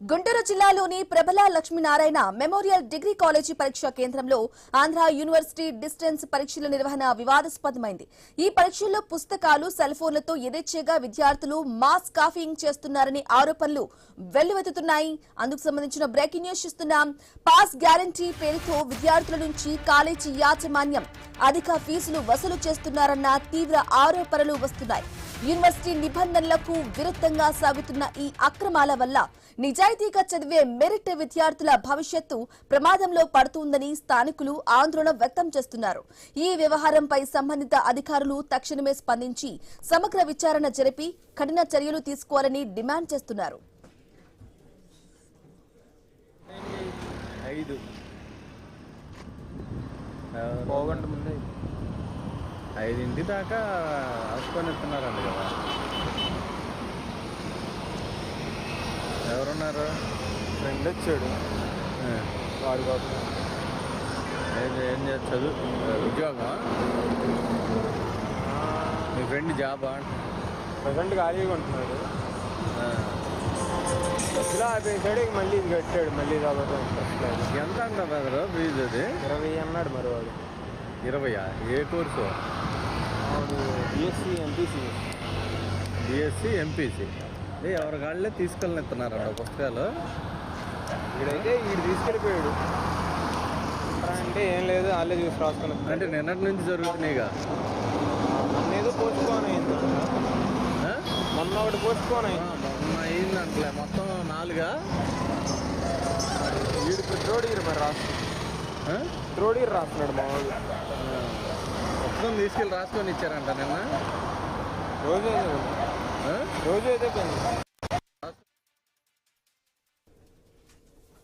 గుంటూరు జిల్లాలోని ప్రభల Lakshminarayana memorial degree college పరీక్షా కేంద్రంలో ఆంధ్ర యూనివర్సిటీ డిస్టెన్స్ పరీక్షల నిర్వహణ వివాదాస్పదమైంది. ఈ పరీక్షల్లో పుస్తకాలు, సెల్ ఫోన్లతో యథేచ్ఛగా విద్యార్థులు మాస్ కాపీయింగ్ చేస్తున్నారని ఆరోపణలు వెల్లువెత్తుతున్నాయి. అందుకు సంబంధించిన బ్రేకింగ్ న్యూస్ ఇస్తున్నాం. పాస్ గ్యారంటీ పేరుతో విద్యార్థుల నుంచి కాలేజీ యాజమాన్యం అధిక ఫీజులు వసూలు చేస్తున్నారన్న తీవ్ర ఆరోపణలు వస్తున్నాయి. యూనివర్సిటీ నిబంధనలకు విరుద్ధంగా సాగుతున్న ఈ అక్రమాల వల్ల నిజాయితీగా చదివే మెరిట్ విద్యార్థుల భవిష్యత్తు ప్రమాదంలో పడుతుందని స్థానికులు ఆందోళన వ్యక్తం చేస్తున్నారు. ఈ వ్యవహారంపై సంబంధిత అధికారులు తక్షణమే స్పందించి సమగ్ర విచారణ జరిపి కఠిన చర్యలు తీసుకోవాలని డిమాండ్ చేస్తున్నారు. 5 దాకా రాసుకొని ఇస్తున్నారండి కదా. ఎవరున్నారు? ఫ్రెండ్ వచ్చాడు. వాడి కోసం ఏం చదువు ఉద్యోగం? మీ ఫ్రెండ్ జాబా? ప్రజెంట్ ఖాళీగా ఉంటున్నాడు. ఇలా అయిపోయాడు. మళ్ళీ ఇది కట్టాడు. మళ్ళీ కాబట్టి ఎంత అంట బ్రదరు ఫీజు? అది 20 అన్నాడు. మరి వాడు 20? ఏ course? BSc MPC. BSc MPC. ఎవరి కాళ్ళే తీసుకెళ్ళనిస్తున్నారంట పుస్తకాలు. వీడైతే వీడు తీసుకెళ్ళిపోయాడు. అంటే ఏం లేదు, వాళ్ళే చూసి రాసుకుని. అంటే నిన్నటి నుంచి జరుగుతున్నాయిగా. మొన్న ఏదో పోస్ట్పోన్ అయింది. మొన్న ఒకటి పోస్ట్పోన్ అయింది. మొన్న అయిందంటలే. మొత్తం 4 వీడు త్రోడీరు మరి త్రోడీరు రాస్తున్నాడు మా వాడు. మొత్తం తీసుకెళ్ళి రాసుకొని ఇచ్చారంట నిన్న. రోజు అయితే